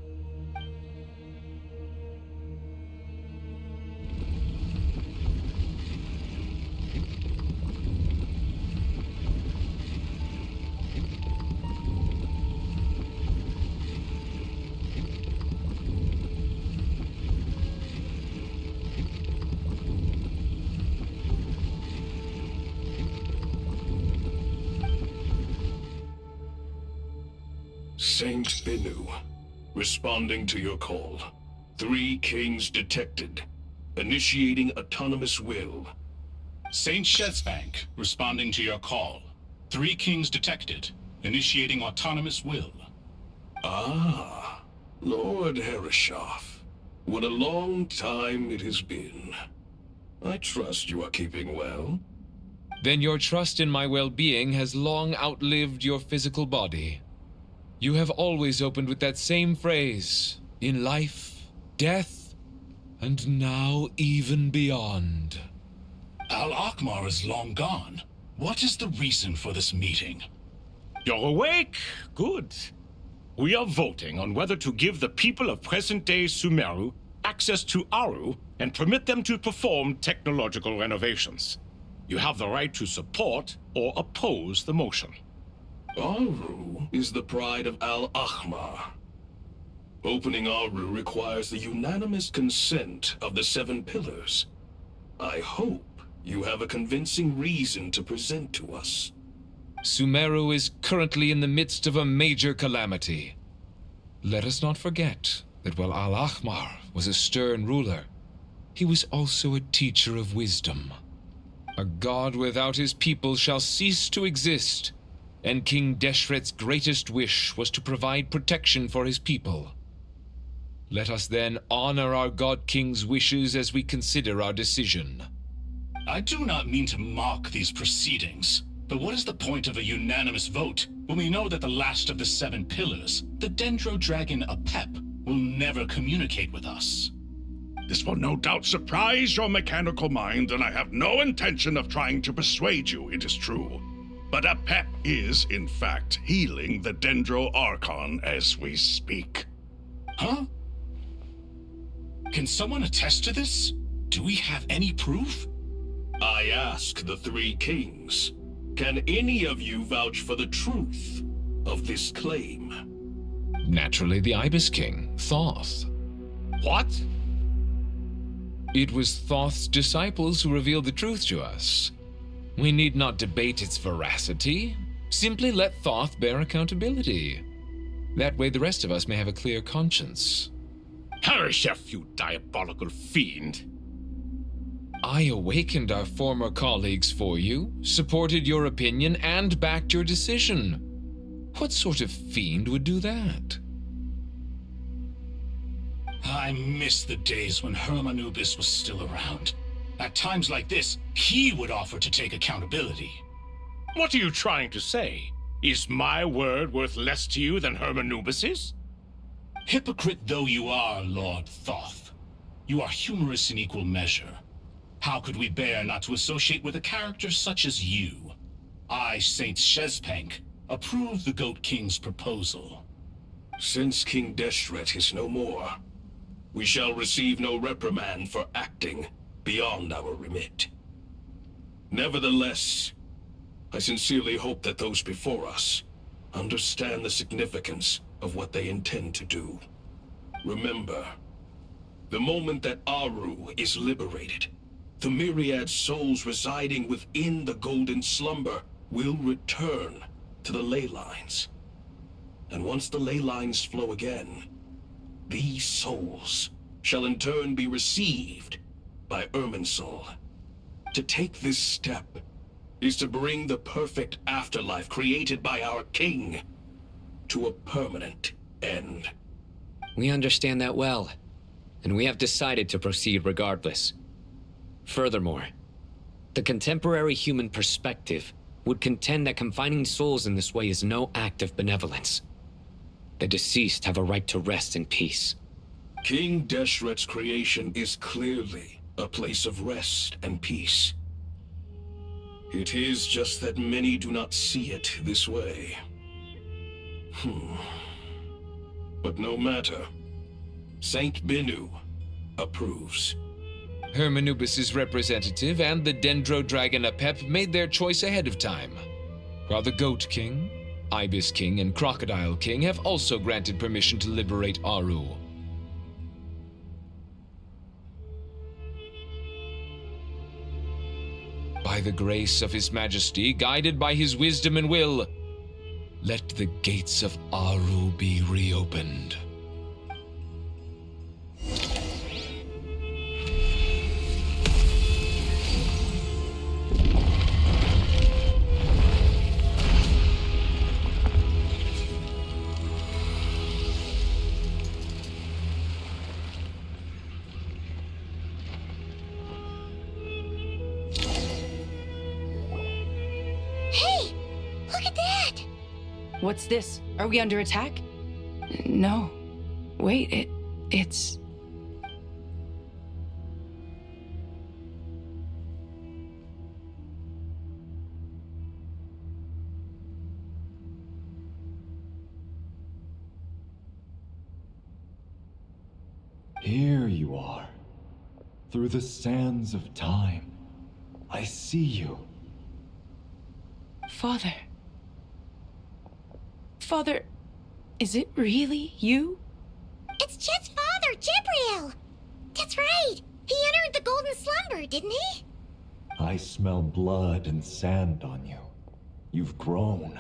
Saint Binu, responding to your call. 3 kings detected. Initiating autonomous will. Saint Shezbank, responding to your call. 3 kings detected. Initiating autonomous will. Ah, Lord Herreshoff. What a long time it has been. I trust you are keeping well. Then your trust in my well-being has long outlived your physical body. You have always opened with that same phrase, in life, death, and now even beyond. Al-Akmar is long gone. What is the reason for this meeting? You're awake? Good. We are voting on whether to give the people of present-day Sumeru access to Aru and permit them to perform technological renovations. You have the right to support or oppose the motion. Aru is the pride of Al-Ahmar. Opening Aru requires the unanimous consent of the 7 pillars. I hope you have a convincing reason to present to us. Sumeru is currently in the midst of a major calamity. Let us not forget that while Al-Ahmar was a stern ruler, he was also a teacher of wisdom. A god without his people shall cease to exist, and King Deshret's greatest wish was to provide protection for his people. Let us then honor our God King's wishes as we consider our decision. I do not mean to mock these proceedings, but what is the point of a unanimous vote when we know that the last of the 7 pillars, the Dendro Dragon Apep, will never communicate with us? This will no doubt surprise your mechanical mind, and I have no intention of trying to persuade you it is true. But Apep is, in fact, healing the Dendro Archon as we speak. Huh? Can someone attest to this? Do we have any proof? I ask the 3 kings. Can any of you vouch for the truth of this claim? Naturally, the Ibis King, Thoth. What? It was Thoth's disciples who revealed the truth to us. We need not debate its veracity. Simply let Thoth bear accountability. That way the rest of us may have a clear conscience. Herreshoff, you diabolical fiend! I awakened our former colleagues for you, supported your opinion, and backed your decision. What sort of fiend would do that? I miss the days when Hermanubis was still around. At times like this, he would offer to take accountability. What are you trying to say? Is my word worth less to you than Hermanubis's? Hypocrite though you are, Lord Thoth, you are humorous in equal measure. How could we bear not to associate with a character such as you? I, Saint Shezbank, approve the Goat King's proposal. Since King Deshret is no more, we shall receive no reprimand for acting beyond our remit. Nevertheless, I sincerely hope that those before us understand the significance of what they intend to do. Remember, the moment that Aru is liberated, the myriad souls residing within the Golden Slumber will return to the ley lines. And once the ley lines flow again, these souls shall in turn be received by Irminsul. To take this step is to bring the perfect afterlife created by our king to a permanent end. We understand that well, and we have decided to proceed regardless. Furthermore, the contemporary human perspective would contend that confining souls in this way is no act of benevolence. The deceased have a right to rest in peace. King Deshret's creation is clearly a place of rest and peace. It is just that many do not see it this way. But no matter. Saint Binu approves. Hermanubis' representative and the Dendro Dragon Apep made their choice ahead of time, while the Goat King, Ibis King, and Crocodile King have also granted permission to liberate Aru. By the grace of His Majesty, guided by his wisdom and will, let the gates of Aru be reopened. Hey, look at that! What's this? Are we under attack? No. Wait, it's... Here you are. Through the sands of time. I see you. Father. Father, is it really you? It's Jet's father, Jibriel! That's right! He entered the golden slumber, didn't he? I smell blood and sand on you. You've grown.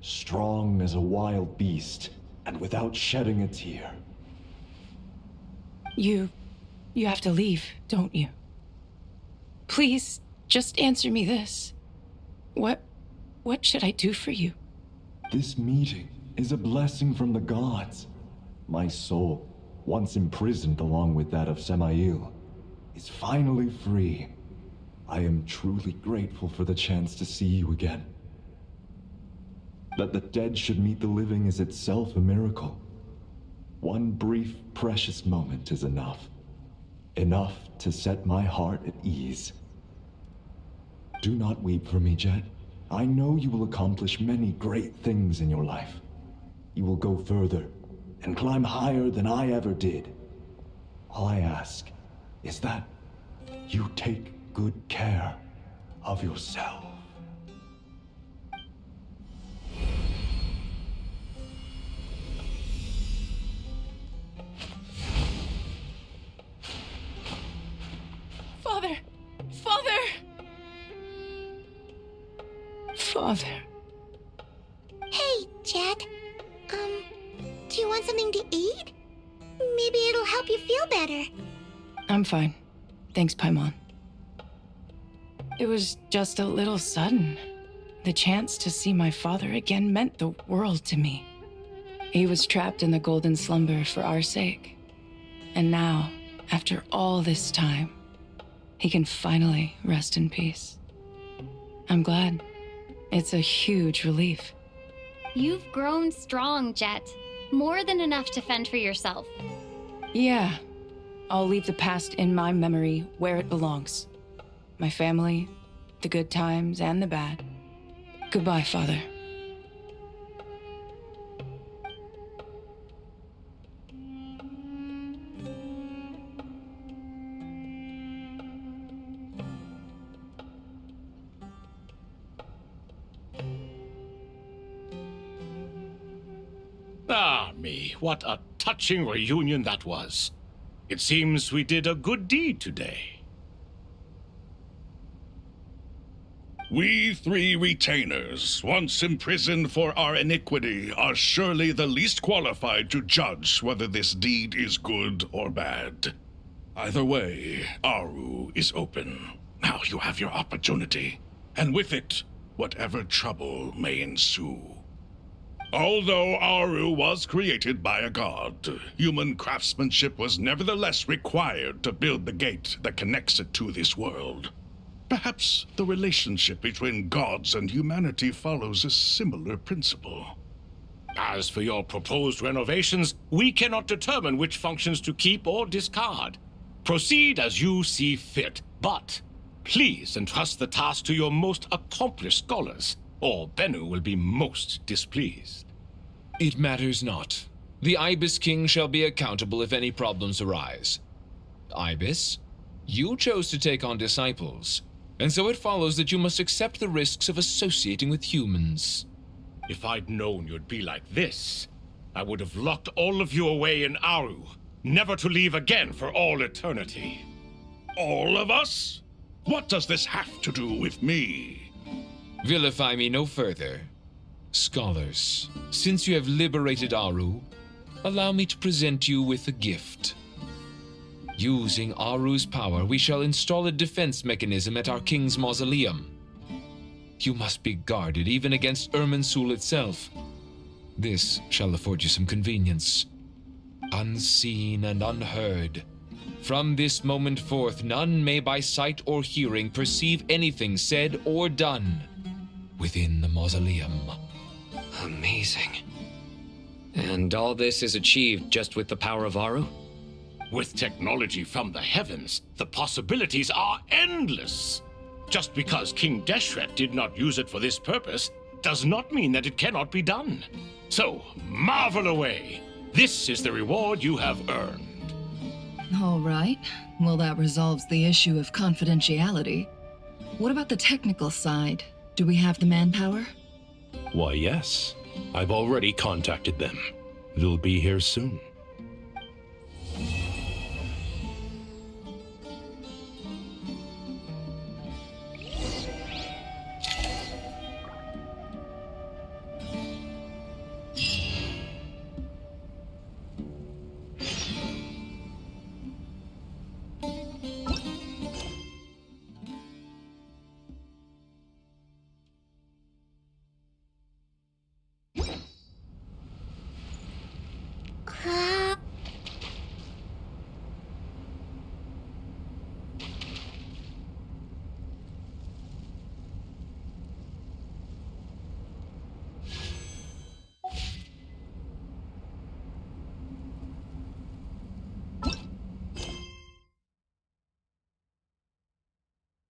Strong as a wild beast, and without shedding a tear. You have to leave, don't you? Please, just answer me this. What should I do for you? This meeting is a blessing from the gods. My soul, once imprisoned along with that of Samael, is finally free. I am truly grateful for the chance to see you again. That the dead should meet the living is itself a miracle. One brief, precious moment is enough. Enough to set my heart at ease. Do not weep for me, Jet. I know you will accomplish many great things in your life. You will go further and climb higher than I ever did. All I ask is that you take good care of yourself. Father! Father! Father. Hey, Jet. Do you want something to eat? Maybe it'll help you feel better. I'm fine. Thanks, Paimon. It was just a little sudden. The chance to see my father again meant the world to me. He was trapped in the golden slumber for our sake. And now, after all this time, he can finally rest in peace. I'm glad. It's a huge relief. You've grown strong, Jet. More than enough to fend for yourself. Yeah. I'll leave the past in my memory where it belongs. My family, the good times and the bad. Goodbye, Father. Ah, me, what a touching reunion that was. It seems we did a good deed today. We three retainers, once imprisoned for our iniquity, are surely the least qualified to judge whether this deed is good or bad. Either way, Aru is open. Now you have your opportunity, and with it, whatever trouble may ensue. Although Aru was created by a god, human craftsmanship was nevertheless required to build the gate that connects it to this world. Perhaps the relationship between gods and humanity follows a similar principle. As for your proposed renovations, we cannot determine which functions to keep or discard. Proceed as you see fit, but please entrust the task to your most accomplished scholars, or Bennu will be most displeased. It matters not. The Ibis King shall be accountable if any problems arise. Ibis, you chose to take on disciples, and so it follows that you must accept the risks of associating with humans. If I'd known you'd be like this, I would have locked all of you away in Aru, never to leave again for all eternity. All of us? What does this have to do with me? Vilify me no further. Scholars, since you have liberated Aru, allow me to present you with a gift. Using Aru's power, we shall install a defense mechanism at our king's mausoleum. You must be guarded even against Irminsul itself. This shall afford you some convenience. Unseen and unheard. From this moment forth, none may by sight or hearing perceive anything said or done within the mausoleum. Amazing. And all this is achieved just with the power of Aru? With technology from the heavens, the possibilities are endless. Just because King Deshret did not use it for this purpose does not mean that it cannot be done. So, marvel away. This is the reward you have earned. All right. Well, that resolves the issue of confidentiality. What about the technical side? Do we have the manpower? Why, yes. I've already contacted them. They'll be here soon.